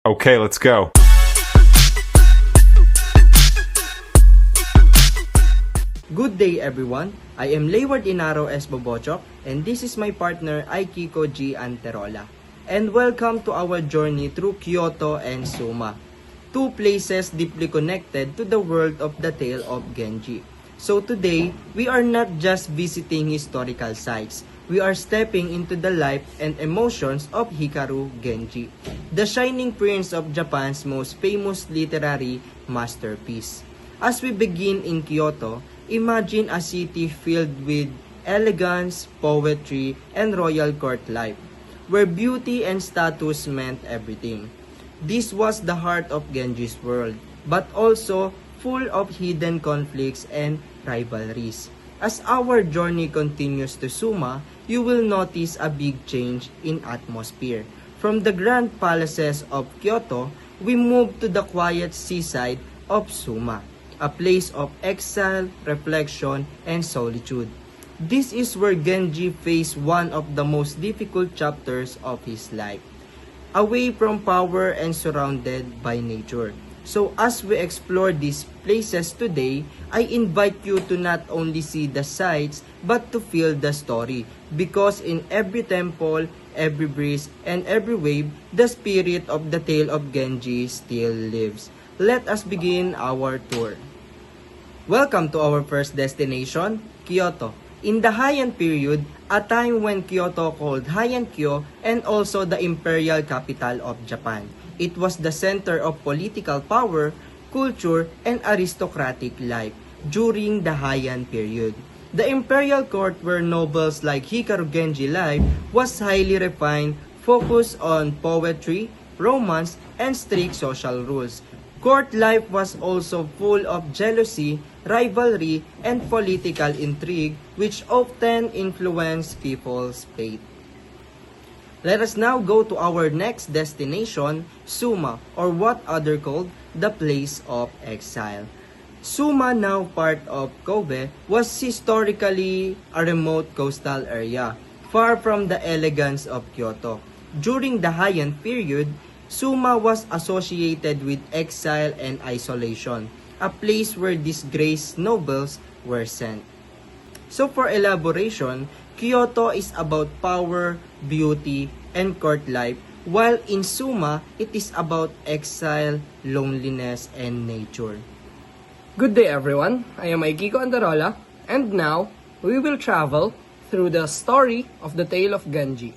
Okay, let's go. Good day everyone, I am Layward Inaro S. Bobochok and this is my partner Aikiko G. Anterola. And welcome to our journey through Kyoto and Suma, two places deeply connected to the world of the tale of Genji. So today, we are not just visiting historical sites, we are stepping into the life and emotions of Hikaru Genji, the shining prince of Japan's most famous literary masterpiece. As we begin in Kyoto, imagine a city filled with elegance, poetry, and royal court life, where beauty and status meant everything. This was the heart of Genji's world, but also full of hidden conflicts and rivalries. As our journey continues to Suma, you will notice a big change in atmosphere. From the grand palaces of Kyoto, we move to the quiet seaside of Suma, a place of exile, reflection, and solitude. This is where Genji faced one of the most difficult chapters of his life, away from power and surrounded by nature. So as we explore these places today, I invite you to not only see the sights, but to feel the story. Because in every temple, every breeze, and every wave, the spirit of the tale of Genji still lives. Let us begin our tour. Welcome to our first destination, Kyoto. In the Heian period, a time when Kyoto called Heian-kyo and also the imperial capital of Japan. It was the center of political power, culture, and aristocratic life during the Heian period. The imperial court where nobles like Hikaru Genji lived was highly refined, focused on poetry, romance, and strict social rules. Court life was also full of jealousy, rivalry, and political intrigue which often influenced people's fate. Let us now go to our next destination, Suma, or what others called the place of exile. Suma, now part of Kobe, was historically a remote coastal area, far from the elegance of Kyoto. During the Heian period, Suma was associated with exile and isolation, a place where disgraced nobles were sent. So for elaboration, Kyoto is about power, beauty, and court life, while in Suma, it is about exile, loneliness, and nature. Good day everyone, I am Aikiko Andarola, and now we will travel through the story of the tale of Genji.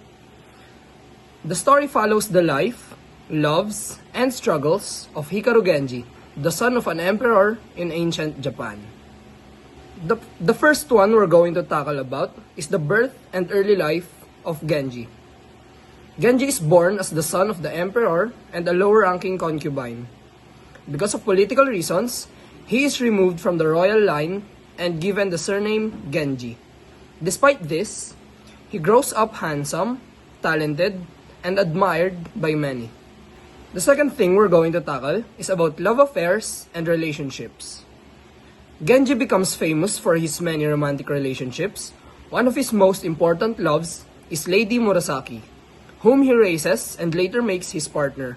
The story follows the life, loves, and struggles of Hikaru Genji, the son of an emperor in ancient Japan. The first one we're going to tackle about is the birth and early life of Genji. Genji is born as the son of the emperor and a lower-ranking concubine. Because of political reasons, he is removed from the royal line and given the surname Genji. Despite this, he grows up handsome, talented, and admired by many. The second thing we're going to tackle is about love affairs and relationships. Genji becomes famous for his many romantic relationships. One of his most important loves is Lady Murasaki, whom he raises and later makes his partner.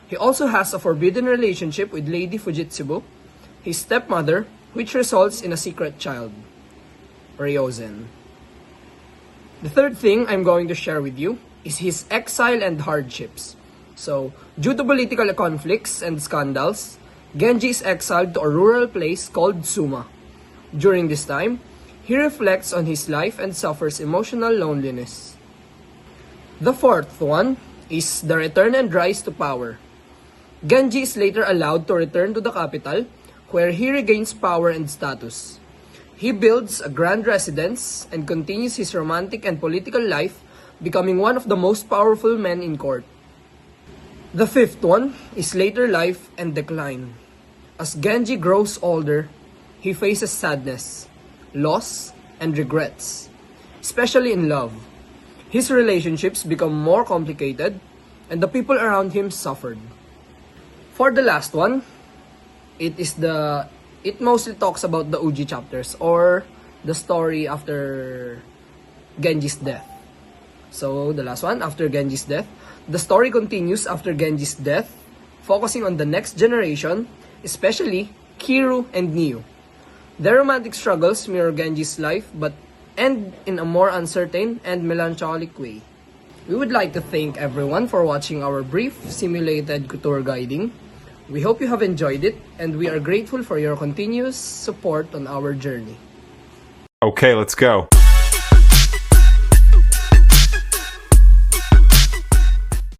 He also has a forbidden relationship with Lady Fujitsubo, his stepmother, which results in a secret child, Ryozen. The third thing I'm going to share with you is his exile and hardships. So, due to political conflicts and scandals, Genji is exiled to a rural place called Suma. During this time, he reflects on his life and suffers emotional loneliness. The fourth one is the return and rise to power. Genji is later allowed to return to the capital, where he regains power and status. He builds a grand residence and continues his romantic and political life, becoming one of the most powerful men in court. The fifth one is later life and decline. As Genji grows older, he faces sadness, loss, and regrets, especially in love. His relationships become more complicated, and the people around him suffered. For the last one, it mostly talks about the Uji chapters, or the story after Genji's death. So the last one, after Genji's death, The story continues after Genji's death, focusing on the next generation, especially Kiru and Niu. Their romantic struggles mirror Genji's life but end in a more uncertain and melancholic way. We would like to thank everyone for watching our brief simulated tour guiding. We hope you have enjoyed it, and we are grateful for your continuous support on our journey. Okay, let's go.